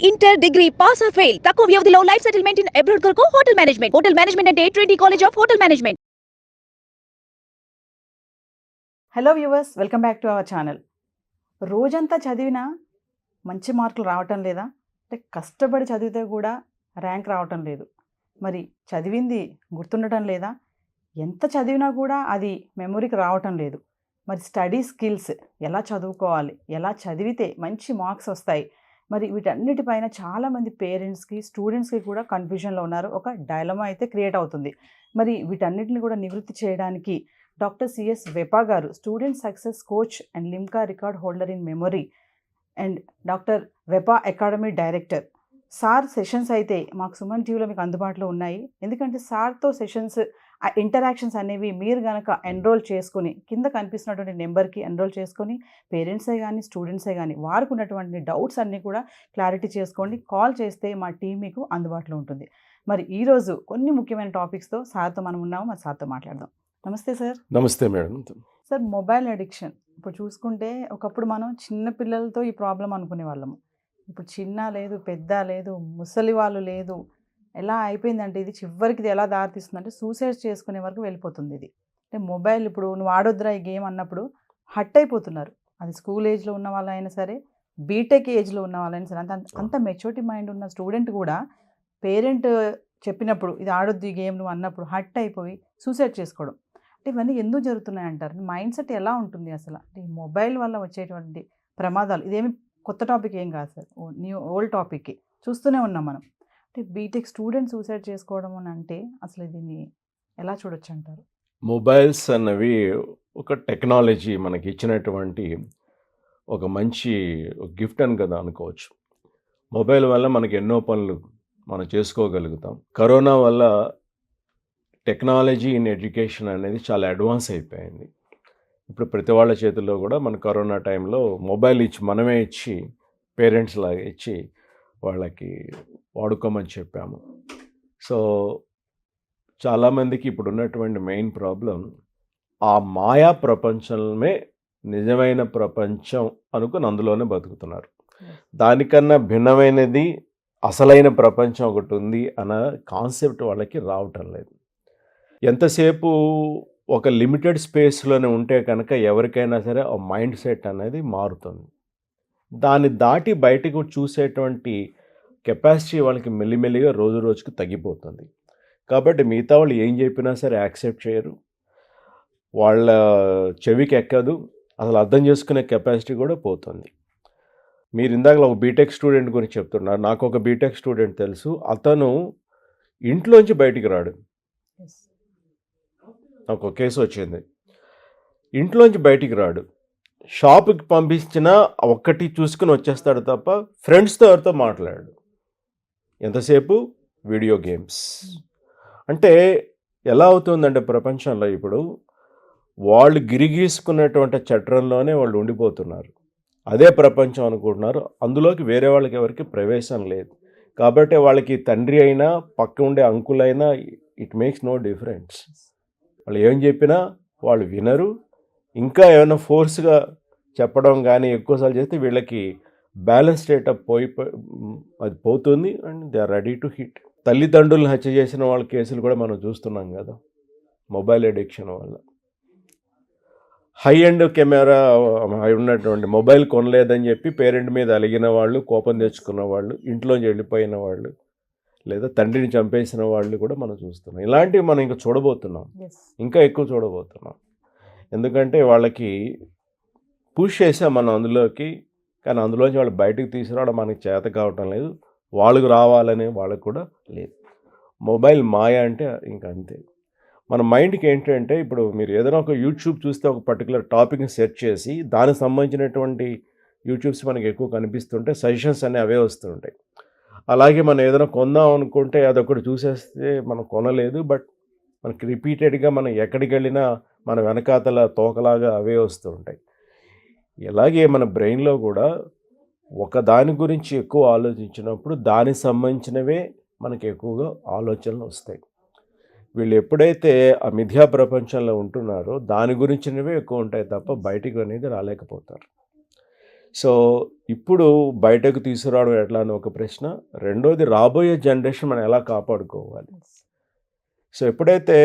Inter degree pass or fail తక్కువ వ్యవధిలో life settlement in abroad కొరకు హోటల్ మేనేజ్మెంట్ అంటే Trinity college of hotel management. Hello viewers, welcome back to our channel. రోజంతా చదివినా మంచి మార్కులు రావటం లేదా, అంటే కష్టపడి చదివితే కూడా ర్యాంక్ రావటం లేదు. మరి చదివింది గుర్తుండటం లేదా, ఎంత చదివినా కూడా అది మెమొరీకి రావటం లేదు. మరి స్టడీ స్కిల్స్ ఎలా చదువుకోవాలి, ఎలా చదివితే మంచి మార్క్స్ వస్తాయి, మరి వీటన్నిటిపైన చాలామంది పేరెంట్స్కి స్టూడెంట్స్కి కూడా కన్ఫ్యూజన్లో ఉన్నారు. ఒక డైలమా అయితే క్రియేట్ అవుతుంది. మరి వీటన్నిటిని కూడా నివృత్తి చేయడానికి doctor CS Vepa garu, student success coach and Limca record holder in memory and doctor Vepa academy director. Sir sessions అయితే మాకు సుమన్ టీవీలో మీకు అందుబాటులో ఉన్నాయి. ఎందుకంటే సార్తో సెషన్స్, ఆ ఇంటరాక్షన్స్ అనేవి మీరు కనుక ఎన్రోల్ చేసుకుని కింద కనిపిస్తున్నటువంటి నెంబర్కి ఎన్రోల్ చేసుకొని పేరెంట్సే కానీ స్టూడెంట్సే కానీ వారికి ఉన్నటువంటి డౌట్స్ అన్నీ కూడా క్లారిటీ చేసుకోండి. కాల్ చేస్తే మా టీం మీకు అందుబాటులో ఉంటుంది. మరి ఈరోజు కొన్ని ముఖ్యమైన టాపిక్స్తో సార్తో మనం ఉన్నాము. మరి సార్తో మాట్లాడదాం. నమస్తే సార్. నమస్తే మేడం. సార్, మొబైల్ అడిక్షన్ ఇప్పుడు చూసుకుంటే ఒకప్పుడు మనం చిన్న పిల్లలతో ఈ ప్రాబ్లం అనుకునే వాళ్ళము. ఇప్పుడు చిన్న లేదు, పెద్ద లేదు, ముసలి వాళ్ళు లేదు, ఎలా అయిపోయిందంటే ఇది చివరికి ఇది ఎలా దారితీస్తుందంటే సూసైడ్ చేసుకునే వరకు వెళ్ళిపోతుంది. ఇది అంటే మొబైల్ ఇప్పుడు నువ్వు ఆడొద్దురా ఈ గేమ్ అన్నప్పుడు హట్ అయిపోతున్నారు. అది స్కూల్ ఏజ్లో ఉన్న వాళ్ళైనా సరే, బీటెక్ ఏజ్లో ఉన్న వాళ్ళైనా సరే, అంత మెచ్యూరిటీ మైండ్ ఉన్న స్టూడెంట్ కూడా పేరెంట్ చెప్పినప్పుడు ఇది ఆడొద్దు ఈ గేమ్ నువ్వు అన్నప్పుడు హట్ అయిపోయి సూసైడ్ చేసుకోవడం. అంటే ఇవన్నీ ఎందుకు జరుగుతున్నాయి అంటారు? మైండ్ సెట్ ఎలా ఉంటుంది అసలు? అంటే ఈ మొబైల్ వల్ల వచ్చేటువంటి ప్రమాదాలు, ఇదేమి కొత్త టాపిక్ ఏం కాదు సార్, ఓల్డ్ టాపిక్కి చూస్తూనే ఉన్నాం మనం. అంటే బీటెక్ స్టూడెంట్ సూసైడ్ చేసుకోవడం అని అంటే అసలు దీన్ని ఎలా చూడొచ్చు అంటారు? మొబైల్స్ అన్నవి ఒక టెక్నాలజీ మనకి ఇచ్చినటువంటి ఒక మంచి గిఫ్ట్ అని కదా అనుకోవచ్చు. మొబైల్ వల్ల మనకి ఎన్నో పనులు మనం చేసుకోగలుగుతాం. కరోనా వల్ల టెక్నాలజీ ఇన్ ఎడ్యుకేషన్ అనేది చాలా అడ్వాన్స్ అయిపోయింది. ఇప్పుడు ప్రతి వాళ్ళ చేతుల్లో కూడా మన కరోనా టైంలో మొబైల్ మనమే ఇచ్చి పేరెంట్స్ లాగా ఇచ్చి వాళ్ళకి వాడుకోమని చెప్పాము. సో చాలామందికి ఇప్పుడు ఉన్నటువంటి మెయిన్ ప్రాబ్లం ఆ మాయా ప్రపంచమే నిజమైన ప్రపంచం అనుకుని అందులోనే బతుకుతున్నారు. దానికన్నా భిన్నమైనది అసలైన ప్రపంచం ఒకటి ఉంది అన్న కాన్సెప్ట్ వాళ్ళకి రావటం లేదు. ఎంతసేపు ఒక లిమిటెడ్ స్పేస్లోనే ఉంటే కనుక ఎవరికైనా సరే ఆ మైండ్ సెట్ అనేది మారుతుంది. దాన్ని దాటి బయటకు చూసేటువంటి కెపాసిటీ వాళ్ళకి మెల్లిమెల్లిగా రోజు రోజుకి తగ్గిపోతుంది. కాబట్టి మిగతా వాళ్ళు ఏం చెప్పినా సరే యాక్సెప్ట్ చేయరు, వాళ్ళ చెవికి ఎక్కదు, అసలు అర్థం చేసుకునే కెపాసిటీ కూడా పోతుంది. మీరు ఇందాక ఒక బీటెక్ స్టూడెంట్ గురించి చెప్తున్నారు. నాకు ఒక బీటెక్ స్టూడెంట్ తెలుసు. అతను ఇంట్లోంచి బయటికి రాడు. నాకు ఒక కేసు వచ్చింది. ఇంట్లోంచి బయటికి రాడు, షాప్కి పంపించినా ఒక్కటి చూసుకుని వచ్చేస్తాడు తప్ప ఫ్రెండ్స్తో ఎవరితో మాట్లాడాడు. ఎంతసేపు వీడియో గేమ్స్. అంటే ఎలా అవుతుందంటే ప్రపంచంలో ఇప్పుడు వాళ్ళు గిరిగీసుకున్నటువంటి చట్రంలోనే వాళ్ళు ఉండిపోతున్నారు. అదే ప్రపంచం అనుకుంటున్నారు. అందులోకి వేరే వాళ్ళకి ఎవరికి ప్రవేశం లేదు. కాబట్టి వాళ్ళకి తండ్రి అయినా పక్క ఉండే అంకులైనా ఇట్ మేక్స్ నో డిఫరెన్స్. వాళ్ళు ఏం చెప్పినా వాళ్ళు వినరు. ఇంకా ఏమైనా ఫోర్స్గా చెప్పడం కానీ ఎక్కువసార్లు చేస్తే వీళ్ళకి బ్యాలెన్స్ స్టేట్ అది పోతుంది and they are ready to hit. తల్లిదండ్రులను హత్య చేసిన వాళ్ళ కేసులు కూడా మనం చూస్తున్నాం కదా మొబైల్ అడిక్షన్ వల్ల. హై ఎండ్ కెమెరా ఉన్నటువంటి మొబైల్ కొనలేదని చెప్పి పేరెంట్ మీద అలిగిన వాళ్ళు, కోపం తెచ్చుకున్న వాళ్ళు, ఇంట్లోంచి వెళ్ళిపోయిన వాళ్ళు, లేదా తండ్రిని చంపేసిన వాళ్ళు కూడా మనం చూస్తున్నాం. ఇలాంటివి మనం ఇంకా చూడబోతున్నాం, ఇంకా ఎక్కువ చూడబోతున్నాం. ఎందుకంటే వాళ్ళకి పుష్ చేసాం మనం అందులోకి, కానీ అందులోంచి వాళ్ళు బయటకు తీసుకురావడం మనకి చేత కావటం లేదు. వాళ్ళకు రావాలనే వాళ్ళకు కూడా లేదు. మొబైల్ మాయ అంటే ఇంకా అంతే. మన మైండ్కి ఏంటంటే ఇప్పుడు మీరు ఏదైనా ఒక యూట్యూబ్ చూస్తే ఒక పర్టికులర్ టాపిక్ని సెర్చ్ చేసి దానికి సంబంధించినటువంటి యూట్యూబ్స్ మనకి ఎక్కువ కనిపిస్తుంటే సజెషన్స్ అన్నీ అవే వస్తుంటాయి. అలాగే మనం ఏదైనా కొందాం అనుకుంటే అదొకటి చూసేస్తే మనం కొనలేదు, బట్ మనకి రిపీటెడ్గా మనం ఎక్కడికి వెళ్ళినా మన వెనకాతల తోకలాగా అవే వస్తూ ఉంటాయి. ఇలాగే మన బ్రెయిన్లో కూడా ఒక దాని గురించి ఎక్కువ ఆలోచించినప్పుడు దానికి సంబంధించినవే మనకి ఎక్కువగా ఆలోచనలు వస్తాయి. వీళ్ళు ఎప్పుడైతే ఆ మిథ్యా ప్రపంచంలో ఉంటున్నారో దాని గురించినవే ఎక్కువ ఉంటాయి తప్ప బయటికి అనేది రాలేకపోతారు. సో ఇప్పుడు బయటకు తీసుకురావడం ఎట్లా అని ఒక ప్రశ్న. రెండోది, రాబోయే జనరేషన్ మనం ఎలా కాపాడుకోవాలి. సో ఎప్పుడైతే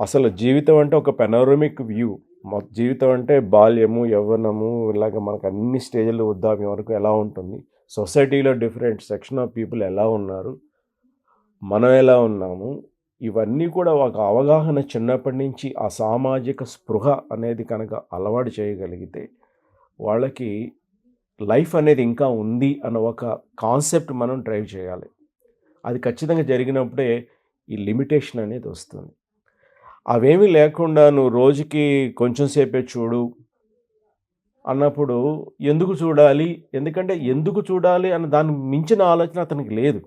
అసలు జీవితం అంటే ఒక పెనోరమిక్ వ్యూ, జీవితం అంటే బాల్యము, యవ్వనము, ఇలాగ మనకు అన్ని స్టేజ్లు వృద్ధాప్యం వరకు ఎలా ఉంటుంది, సొసైటీలో డిఫరెంట్ సెక్షన్ ఆఫ్ పీపుల్ ఎలా ఉన్నారు, మనం ఎలా ఉన్నాము, ఇవన్నీ కూడా ఒక అవగాహన చిన్నప్పటి నుంచి ఆ సామాజిక స్పృహ అనేది కనుక అలవాటు చేయగలిగితే వాళ్ళకి లైఫ్ అనేది ఇంకా ఉంది అన్న ఒక కాన్సెప్ట్ మనం డ్రైవ్ చేయాలి. అది ఖచ్చితంగా జరిగినప్పుడే ఈ లిమిటేషన్ అనేది వస్తుంది. అవేమీ లేకుండా నువ్వు రోజుకి కొంచెం సేపే చూడు అన్నప్పుడు ఎందుకు చూడాలి, ఎందుకంటే ఎందుకు చూడాలి అన్న దాన్ని మించిన ఆలోచన అతనికి లేదు.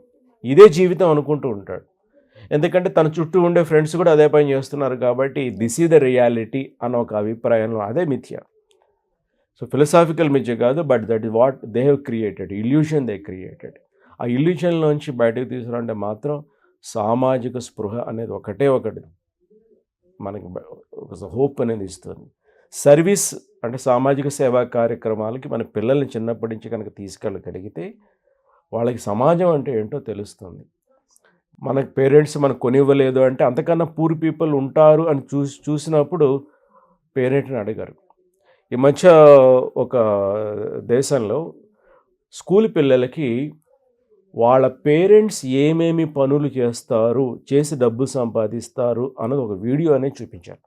ఇదే జీవితం అనుకుంటూ ఉంటాడు. ఎందుకంటే తన చుట్టూ ఉండే ఫ్రెండ్స్ కూడా అదే పని చేస్తున్నారు కాబట్టి దిస్ ఈజ్ ద రియాలిటీ అన్న ఒక అభిప్రాయంలో అదే మిథ్య. సో ఫిలసాఫికల్ మిథ్య కాదు, but that is what they have created, illusion they created. ఆ ఇల్యూషన్లోంచి బయటకు తీసుకురంటే మాత్రం సామాజిక స్పృహ అనేది ఒకటి మనకి హోప్ అనేది ఇస్తుంది. సర్వీస్ అంటే సామాజిక సేవా కార్యక్రమాలకి మన పిల్లల్ని చిన్నప్పటి నుంచి కనుక తీసుకెళ్ళగలిగితే వాళ్ళకి సమాజం అంటే ఏంటో తెలుస్తుంది. మనకి పేరెంట్స్ మనకు కొనివ్వలేదు అంటే అంతకన్నా పూర్ పీపుల్ ఉంటారు అని చూసినప్పుడు పేరెంట్ని అడిగారు. ఈ మధ్య ఒక దేశంలో స్కూల్ పిల్లలకి వాళ్ళ పేరెంట్స్ ఏమేమి పనులు చేస్తారు, చేసి డబ్బు సంపాదిస్తారు అన్నది ఒక వీడియో అనేది చూపించారు.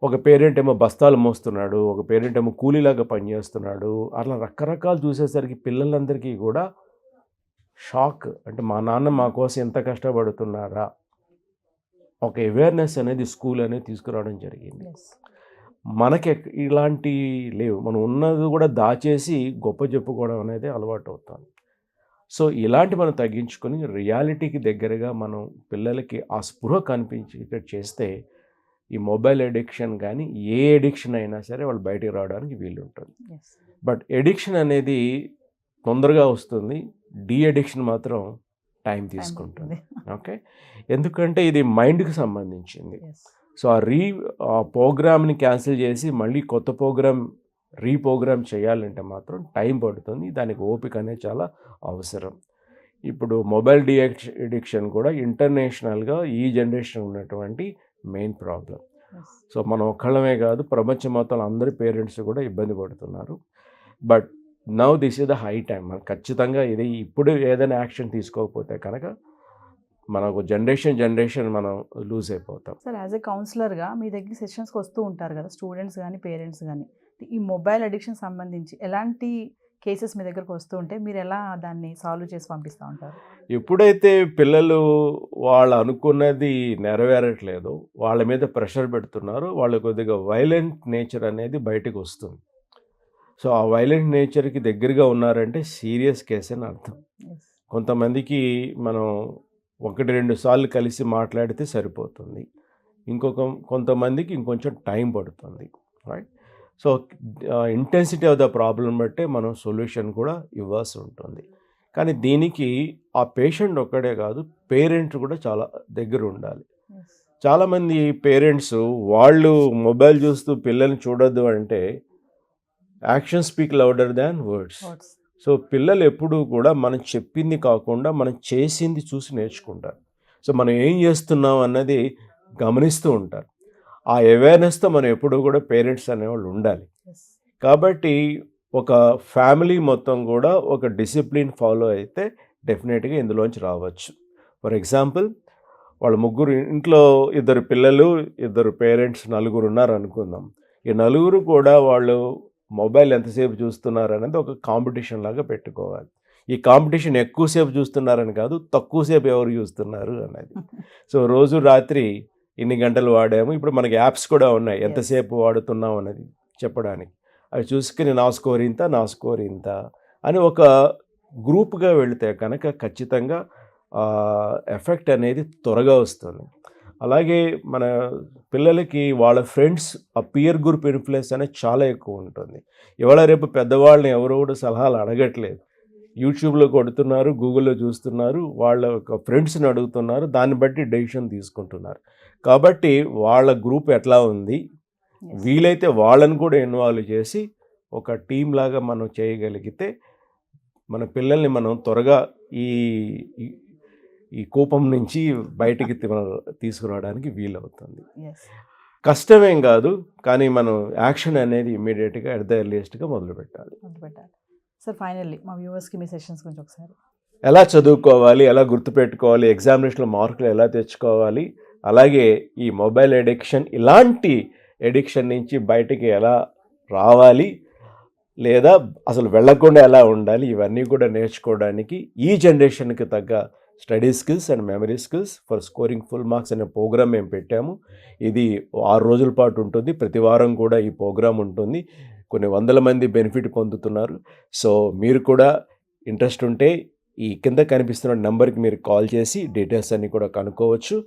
ఒక పేరెంట్ ఏమో బస్తాలు మోస్తున్నాడు, ఒక పేరెంట్ ఏమో కూలీలాగా పనిచేస్తున్నాడు. అట్లా రకరకాలు చూసేసరికి పిల్లలందరికీ కూడా షాక్. అంటే మా నాన్న మా కోసం ఎంత కష్టపడుతున్నారా, ఒక అవేర్నెస్ అనేది స్కూల్ అనేది తీసుకురావడం జరిగింది. మనకి ఇలాంటి లేవు, మనం ఉన్నది కూడా దాచేసి గొప్ప చెప్పుకోవడం అనేది అలవాటు అవుతాం. సో ఇలాంటి మనం తగ్గించుకొని రియాలిటీకి దగ్గరగా మనం పిల్లలకి ఆ స్పృహ కనిపించేటట్టు చేస్తే ఈ మొబైల్ అడిక్షన్ కానీ ఏ అడిక్షన్ అయినా సరే వాళ్ళు బయటికి రావడానికి వీలు ఉంటుంది. బట్ అడిక్షన్ అనేది తొందరగా వస్తుంది, డీ అడిక్షన్ మాత్రం టైం తీసుకుంటుంది. ఓకే, ఎందుకంటే ఇది మైండ్కి సంబంధించింది. సో ఆ ప్రోగ్రామ్ని క్యాన్సిల్ చేసి మళ్ళీ కొత్త ప్రోగ్రామ్ రీప్రోగ్రామ్ చేయాలంటే మాత్రం టైం పడుతుంది. దానికి ఓపిక అనేది చాలా అవసరం. ఇప్పుడు మొబైల్ అడిక్షన్ కూడా ఇంటర్నేషనల్గా ఈ జనరేషన్ ఉన్నటువంటి మెయిన్ ప్రాబ్లం. సో మనం ఒక్కళ్ళమే కాదు, ప్రపంచం మొత్తం అందరి పేరెంట్స్ కూడా ఇబ్బంది పడుతున్నారు. But now this is the high time. మనం ఖచ్చితంగా ఇది ఇప్పుడు ఏదైనా యాక్షన్ తీసుకోకపోతే కనుక మనకు జనరేషన్ మనం లూజ్ అయిపోతాం. సార్, యాజ్ ఏ కౌన్సిలర్గా మీ దగ్గర సెషన్స్కి వస్తూ ఉంటారు కదా స్టూడెంట్స్ కానీ పేరెంట్స్ కానీ, ఈ మొబైల్ అడిక్షన్ సంబంధించి ఎలాంటి కేసెస్ మీ దగ్గరకు వస్తూ ఉంటే మీరు ఎలా దాన్ని సాల్వ్ చేసి పంపిస్తూ ఉంటారు? ఎప్పుడైతే పిల్లలు వాళ్ళు అనుకున్నది నెరవేరట్లేదో, వాళ్ళ మీద ప్రెషర్ పెడుతున్నారో, వాళ్ళు కొద్దిగా వైలెంట్ నేచర్ అనేది బయటకు వస్తుంది. సో ఆ వైలెంట్ నేచర్కి దగ్గరగా ఉన్నారంటే సీరియస్ కేసు అని అర్థం. కొంతమందికి మనం 1-2 సార్లు కలిసి మాట్లాడితే సరిపోతుంది, కొంతమందికి ఇంకొంచెం టైం పడుతుంది, right? So intensity of the problem బట్టే మనం సొల్యూషన్ కూడా ఇవ్వాల్సి ఉంటుంది. కానీ దీనికి ఆ పేషెంట్ ఒక్కడే కాదు, పేరెంట్ కూడా చాలా దగ్గర ఉండాలి. చాలామంది పేరెంట్స్ వాళ్ళు మొబైల్ చూస్తూ పిల్లల్ని చూడొద్దు అంటే యాక్షన్ స్పీక్ లౌడర్ దాన్ వర్డ్స్. సో పిల్లలు ఎప్పుడూ కూడా మనం చెప్పింది కాకుండా మనం చేసింది చూసి నేర్చుకుంటారు. సో మనం ఏం చేస్తున్నాం అన్నది గమనిస్తూ ఉంటారు. ఆ అవేర్నెస్తో మనం ఎప్పుడూ కూడా పేరెంట్స్ అనేవాళ్ళు ఉండాలి. కాబట్టి ఒక ఫ్యామిలీ మొత్తం కూడా ఒక డిసిప్లిన్ ఫాలో అయితే డెఫినెట్గా ఇందులోంచి రావచ్చు. ఫర్ ఎగ్జాంపుల్, వాళ్ళ ముగ్గురు ఇంట్లో 2 పిల్లలు 2 పేరెంట్స్, 4 ఉన్నారు అనుకుందాం. ఈ 4 కూడా వాళ్ళు మొబైల్ ఎంతసేపు చూస్తున్నారు అనేది ఒక కాంపిటీషన్ లాగా పెట్టుకోవాలి. ఈ కాంపిటీషన్ ఎక్కువసేపు చూస్తున్నారని కాదు, తక్కువసేపు ఎవరు చూస్తున్నారు అనేది. సో రోజు రాత్రి ఇన్ని గంటలు వాడాము, ఇప్పుడు మనకి యాప్స్ కూడా ఉన్నాయి ఎంతసేపు వాడుతున్నాం అనేది చెప్పడానికి. అవి చూసుకుని నా స్కోర్ ఇంత అని ఒక గ్రూప్గా వెళితే కనుక ఖచ్చితంగా ఎఫెక్ట్ అనేది త్వరగా వస్తుంది. అలాగే మన పిల్లలకి వాళ్ళ ఫ్రెండ్స్ ఆ పియర్ గ్రూప్ ఇన్ఫ్లుయెన్స్ అనేది చాలా ఎక్కువ ఉంటుంది. ఇవాళ రేపు పెద్దవాళ్ళని ఎవరు కూడా సలహాలు అడగట్లేదు, యూట్యూబ్లో కొడుతున్నారు, గూగుల్లో చూస్తున్నారు, వాళ్ళ యొక్క ఫ్రెండ్స్ని అడుగుతున్నారు, దాన్ని బట్టి డెసిషన్ తీసుకుంటున్నారు. కాబట్టి వాళ్ళ గ్రూప్ ఎట్లా ఉంది, వీలైతే వాళ్ళని కూడా ఇన్వాల్వ్ చేసి ఒక టీం లాగా మనం చేయగలిగితే మన పిల్లల్ని మనం త్వరగా ఈ ఈ- ఈ కూపం నుంచి బయటికి తీసుకురావడానికి వీలవుతుంది. ఎస్. కష్టమేం కాదు, కానీ మనం యాక్షన్ అనేది ఇమీడియట్గా ఎట్ ద ఎర్లియస్ట్గా మొదలు పెట్టాలి. మొదలుపెట్టాలి. సార్ ఫైనల్లీ మా వ్యూవర్స్కి మీ సెషన్స్ గురించి ఒకసారి. ఎలా చదువుకోవాలి, ఎలా గుర్తుపెట్టుకోవాలి, ఎగ్జామినేషన్లో మార్కులు ఎలా తెచ్చుకోవాలి, అలాగే ఈ మొబైల్ ఎడిక్షన్ ఇలాంటి ఎడిక్షన్ నుంచి బయటికి ఎలా రావాలి, లేదా అసలు వెళ్ళకుండా ఎలా ఉండాలి, ఇవన్నీ కూడా నేర్చుకోవడానికి ఈ జనరేషన్కి తగ్గ study skills and memory skills for scoring full marks అనే ప్రోగ్రామ్ మేము పెట్టాము. ఇది 6 రోజుల పాటు ఉంటుంది. ప్రతి వారం కూడా ఈ ప్రోగ్రామ్ ఉంటుంది. కొన్ని వందల మంది బెనిఫిట్ పొందుతున్నారు. సో మీరు కూడా ఇంట్రెస్ట్ ఉంటే ఈ కింద కనిపిస్తున్న నెంబర్కి మీరు కాల్ చేసి డీటెయిల్స్ అన్నీ కూడా కనుక్కోవచ్చు.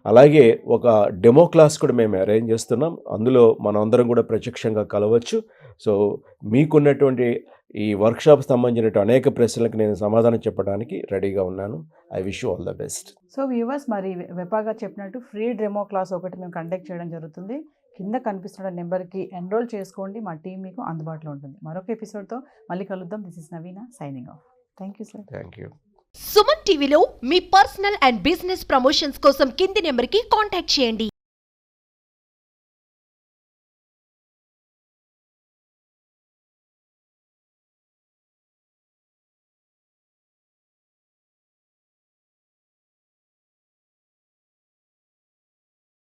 అలాగే ఒక డెమో క్లాస్ కూడా మేము అరేంజ్ చేస్తున్నాం. అందులో మనం అందరం కూడా ప్రత్యక్షంగా కలవచ్చు. సో మీకున్నటువంటి ఈ వర్క్షాప్ సంబంధించిన అనేక ప్రశ్నలకు నేను సమాధానం చెప్పడానికి రెడీగా ఉన్నాను. I wish you all the best. So viewers, మరి వెపాగా చెప్పినట్టు ఫ్రీ డెమో క్లాస్ ఒకటి మేము కండక్ట్ చేయడం జరుగుతుంది. కింద కనిపిస్తున్న నెంబర్కి ఎన్రోల్ చేసుకోండి. మా టీం మీకు అందుబాటులో ఉంటుంది. మరొక ఎపిసోడ్తో మళ్ళీ కలుద్దాం. This is Naveena signing off. Thank you sir. Thank you. Suman టీవీలో మీ పర్సనల్ అండ్ బిజినెస్ ప్రమోషన్స్ కోసం కింది నెంబర్కి కాంటాక్ట్ చేయండి.